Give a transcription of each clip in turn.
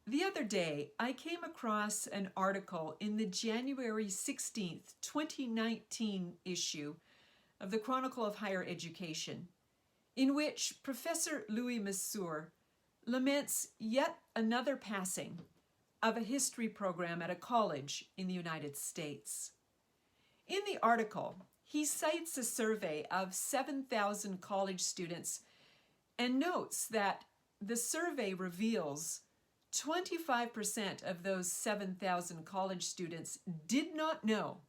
The other day, I came across an article in the January 16th, 2019 issue of the Chronicle of Higher Education, in which Professor Louis Massour laments yet another passing of a history program at a college in the United States. In the article, he cites a survey of 7,000 college students and notes that the survey reveals 25% of those 7,000 college students did not know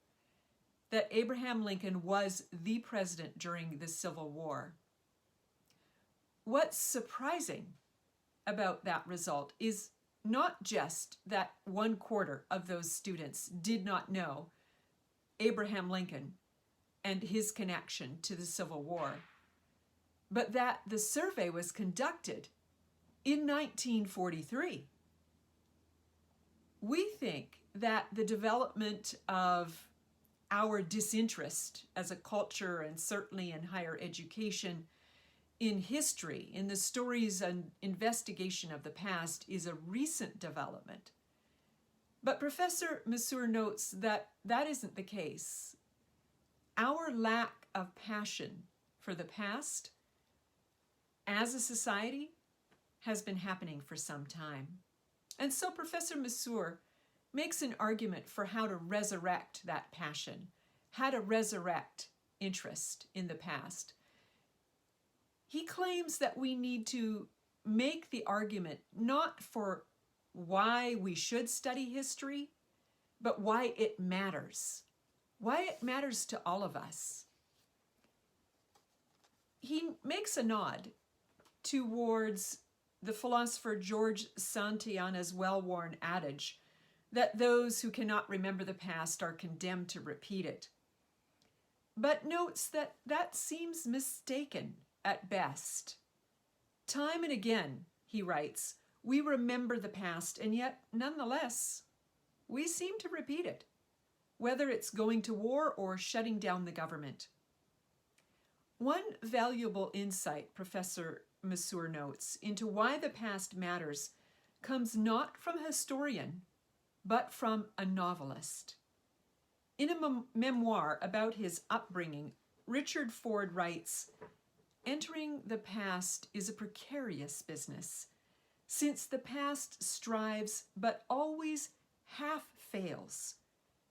that Abraham Lincoln was the president during the Civil War. What's surprising about that result is not just that 1/4 of those students did not know Abraham Lincoln and his connection to the Civil War, but that the survey was conducted in 1943. We think that the development of our disinterest as a culture, and certainly in higher education, in history, in the stories and investigation of the past, is a recent development. But Professor Massour notes that that isn't the case. Our lack of passion for the past as a society has been happening for some time. And so Professor Massour makes an argument for how to resurrect that passion, how to resurrect interest in the past. He claims that we need to make the argument not for why we should study history, but why it matters to all of us. He makes a nod towards the philosopher George Santayana's well-worn adage that those who cannot remember the past are condemned to repeat it, but notes that that seems mistaken at best. Time and again, he writes, we remember the past, and yet, nonetheless, we seem to repeat it, whether it's going to war or shutting down the government. One valuable insight, Professor Massour notes, into why the past matters comes not from a historian, but from a novelist. In a memoir about his upbringing, Richard Ford writes, "Entering the past is a precarious business, since the past strives but always half fails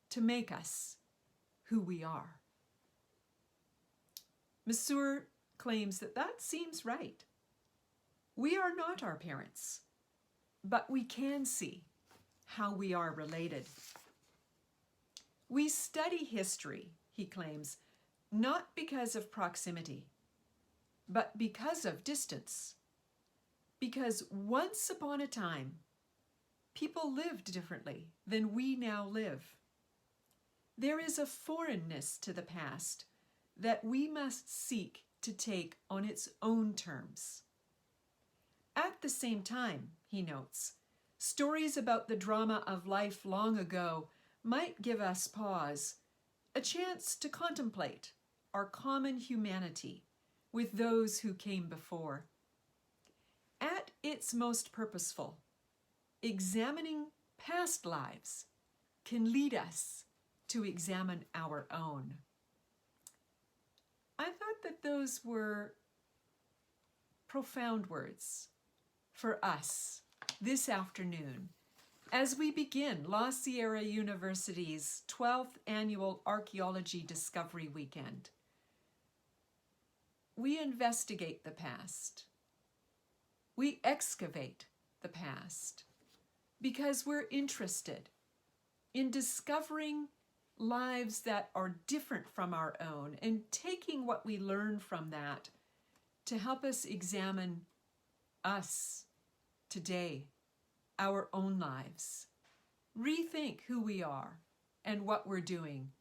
to make us who we are." Massour claims that that seems right. We are not our parents, but we can see how we are related. We study history, he claims, not because of proximity, but because of distance. Because once upon a time, people lived differently than we now live. There is a foreignness to the past that we must seek to take on its own terms. At the same time, he notes, stories about the drama of life long ago might give us pause, a chance to contemplate our common humanity with those who came before. At its most purposeful, examining past lives can lead us to examine our own. I thought that those were profound words for us this afternoon as we begin La Sierra University's 12th Annual Archaeology Discovery Weekend. We investigate the past. We excavate the past because we're interested in discovering lives that are different from our own and taking what we learn from that to help us examine us today, our own lives, rethink who we are and what we're doing,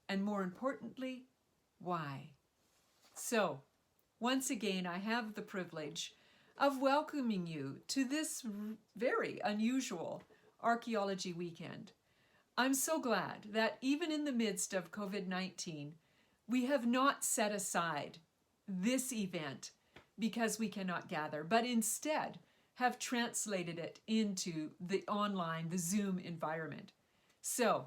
and more importantly, why. So, once again, I have the privilege of welcoming you to this very unusual Archaeology Weekend. I'm so glad that even in the midst of COVID-19, we have not set aside this event because we cannot gather, but instead have translated it into the online, the Zoom environment. So,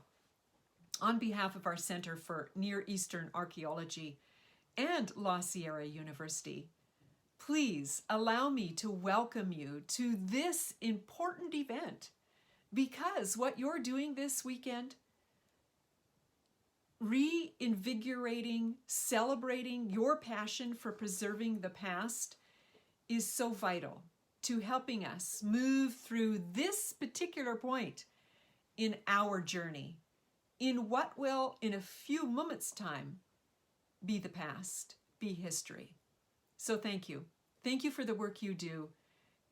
on behalf of our Center for Near Eastern Archaeology and La Sierra University, please allow me to welcome you to this important event, because what you're doing this weekend, reinvigorating, celebrating your passion for preserving the past, is so vital to helping us move through this particular point in our journey, in what will, in a few moments' time, be the past, be history. So thank you. Thank you for the work you do,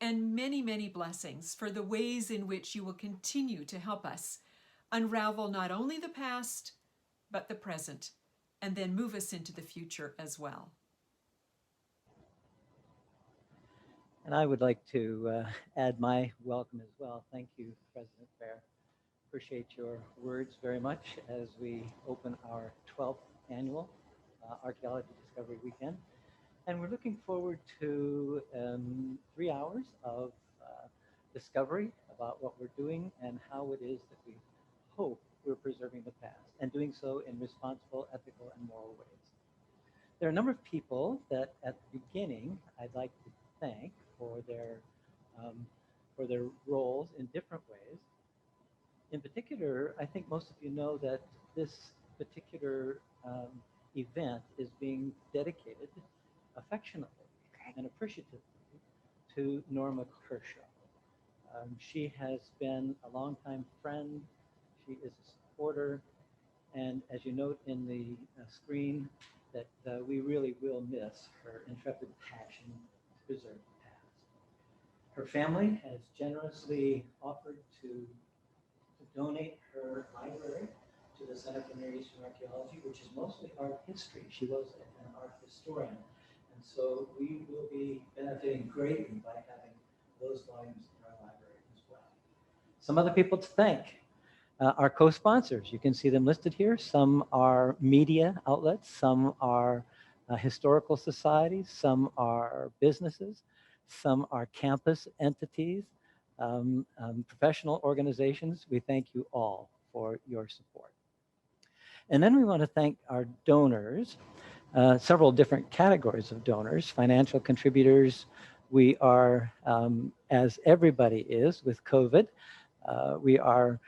and many, many blessings for the ways in which you will continue to help us unravel not only the past, but the present, and then move us into the future as well. And I would like to add my welcome as well. Thank you, President Fehr. Appreciate your words very much as we open our 12th annual Archaeology Discovery Weekend. And we're looking forward to 3 hours of discovery about what we're doing and how it is that we hope we're preserving the past, and doing so in responsible, ethical, and moral ways. There are a number of people that at the beginning I'd like to thank um, for their roles in different ways. In particular, I think most of you know that this particular event is being dedicated affectionately and appreciatively to Norma Kershaw. She has been a longtime friend. She is a supporter. And as you note in the screen, that we really will miss her intrepid passion to preserve the past. Her family has generously offered to donate her library to the Center for Near Eastern Archaeology, which is mostly art history. She was an art historian. And so we will be benefiting greatly by having those volumes in our library as well. Some other people to thank. Our co-sponsors, you can see them listed here. Some are media outlets, some are historical societies, some are businesses, some are campus entities, professional organizations. We thank you all for your support. And then we want to thank our donors, several different categories of donors, financial contributors. We are, as everybody is with COVID, we are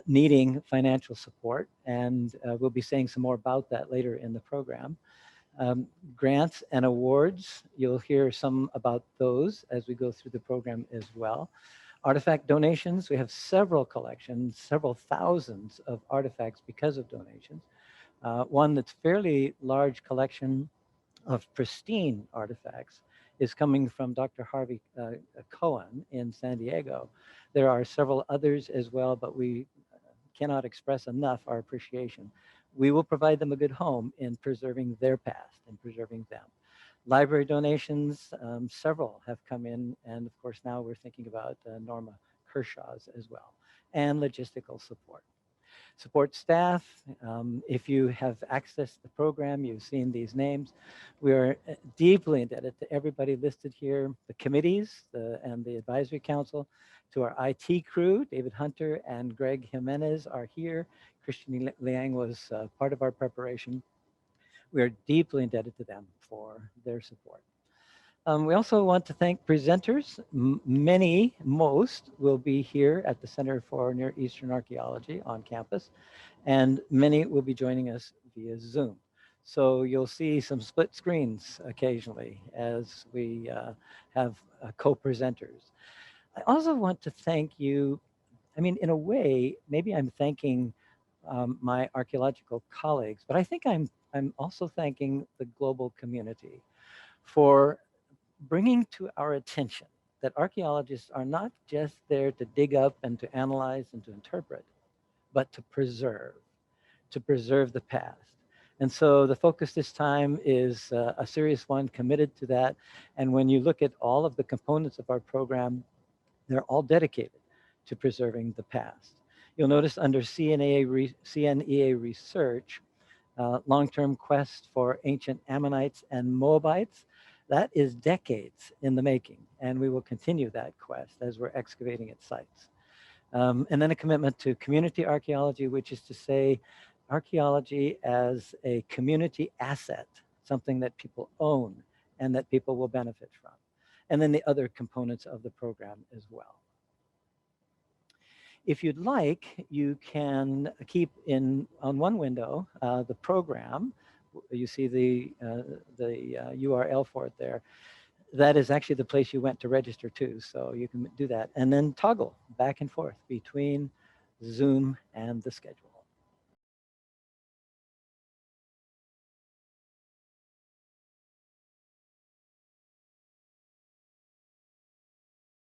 needing financial support, and we'll be saying some more about that later in the program. Grants and awards, you'll hear some about those as we go through the program as well. Artifact donations, we have several collections, several thousands of artifacts because of donations. One that's fairly large collection of pristine artifacts is coming from Dr. Harvey Cohen in San Diego. There are several others as well, but we cannot express enough our appreciation. We will provide them a good home in preserving their past and preserving them. Library donations, several have come in, and of course now we're thinking about Norma Kershaw's as well, and logistical support. Support staff, if you have accessed the program, you've seen these names. We are deeply indebted to everybody listed here, the committees and the advisory council, to our IT crew. David Hunter and Greg Jimenez are here. Christian Liang was part of our preparation. We are deeply indebted to them for their support. We also want to thank presenters. Most will be here at the Center for Near Eastern Archaeology on campus, and many will be joining us via Zoom. So you'll see some split screens occasionally as we have co-presenters. I also want to thank you. I mean, in a way, maybe I'm thanking my archaeological colleagues, but I think I'm also thanking the global community for bringing to our attention that archaeologists are not just there to dig up and to analyze and to interpret, but to preserve the past. And so the focus this time is a serious one, committed to that. And when you look at all of the components of our program, they're all dedicated to preserving the past. You'll notice under CNEA research, long-term quest for ancient Ammonites and Moabites. That is decades in the making, and we will continue that quest as we're excavating at sites. And then a commitment to community archaeology, which is to say archaeology as a community asset, something that people own and that people will benefit from. And then the other components of the program as well. If you'd like, you can keep on one window the program. You see the URL for it there. That is actually the place you went to register to, so you can do that. And then toggle back and forth between Zoom and the schedule.